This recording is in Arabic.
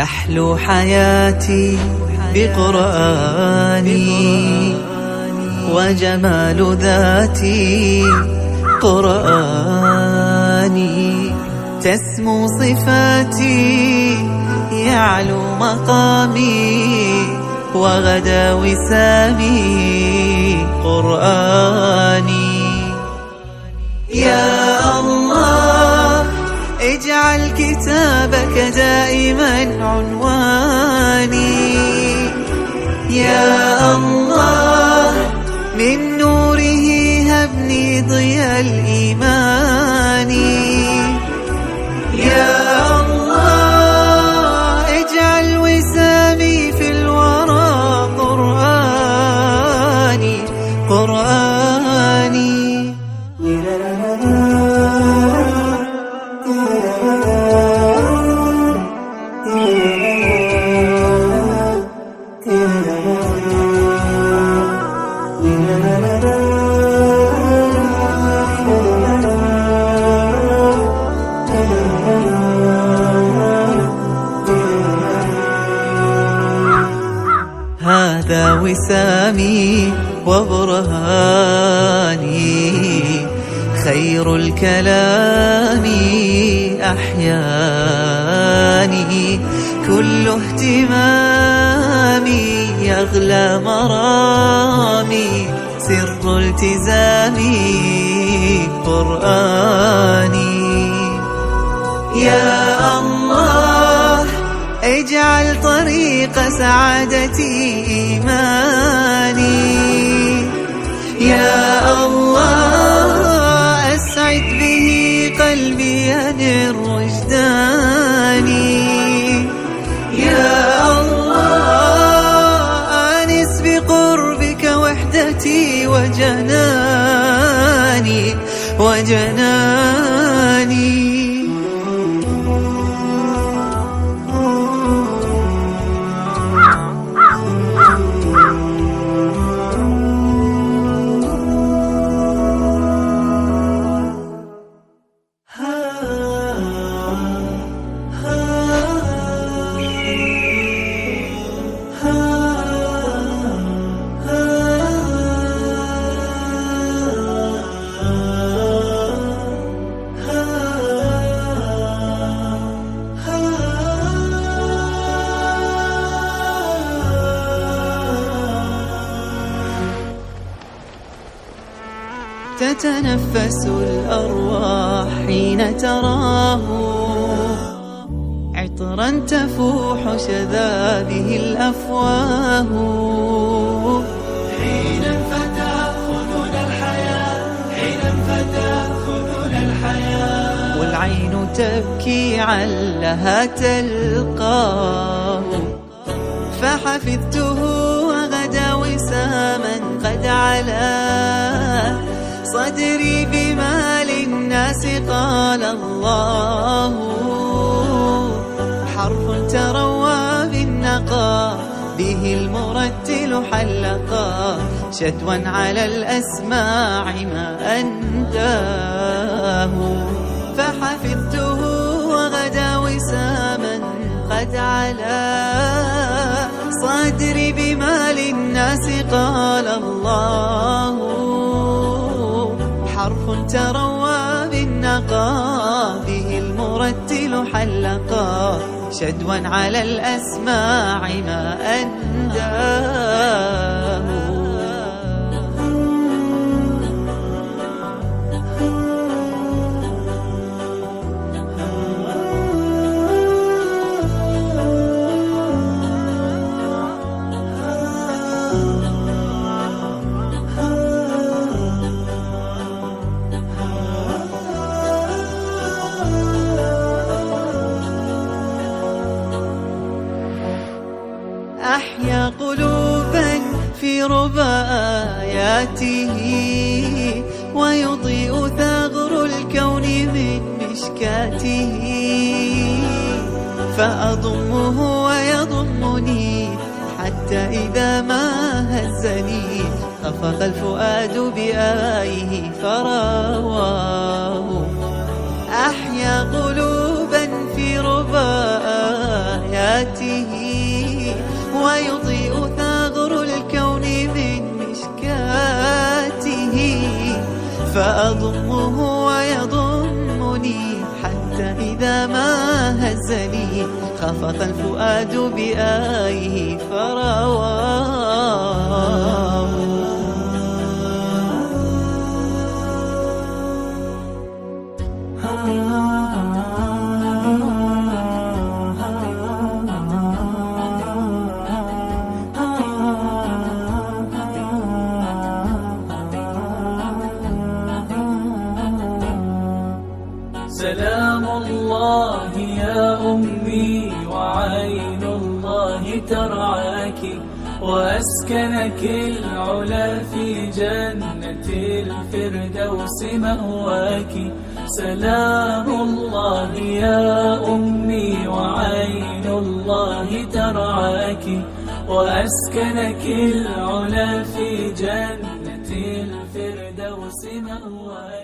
تحلو حياتي بقرآني، وجمال ذاتي قرآني، تسمو صفاتي يعلو مقامي، وغدا وسامي قرآني. يا الله اجعل كتابك دائما عنواني، يا الله من نوره هبني ضياء الإيمان، يا الله اجعل وسامي في الورى قرآني قرآني. هذا وسامي وبرهاني، خير الكلام أحياني، كل اهتمامي يغلى مرامي، سر التزامي قرآني. يا الله اجعل طريق سعادتي إيماني، يا الله أسعد به قلبي أنر وجداني، يا الله آنس بقربك وحدتي وجناني وجناني. تتنفس الأرواح حين تراه، عطرا تفوح شذابه الأفواه، حينا فتأخذنا الحياة، حينا فتأخذنا الحياة، والعين تبكي علها تلقاه، فحفظته وغدا وساما قد علا صدري بما للناس قال الله، حرف تروى بالنقى به المرتل حلقا، شدوا على الأسماع ما أنداه، فحفظته وغدا وساما قد علا صدري بما للناس قال الله، حرف تروى بالنقى به المرتل حلقا، شدوا على الأسماع ما أنداه. أحيا قلوبا في ربى آياته، ويضيء ثغر الكون من مشكاته، فأضمه ويضمني حتى إذا ما هزني خفق الفؤاد بآيه فرواه. أحيا قلوبا في ربى آياته، آياته ويضيء ثغر الكون من مشكاته، فأضمه ويضمني حتى إذا ما هزني خفق الفؤاد بآيه فرواه. سلام الله يا أمي وعين الله ترعاك، وأسكنك العلا في جنة الفردوس مأواك. سلام الله يا أمي وعين الله ترعاك، وأسكنك العلا في جنة الفردوس مأواك.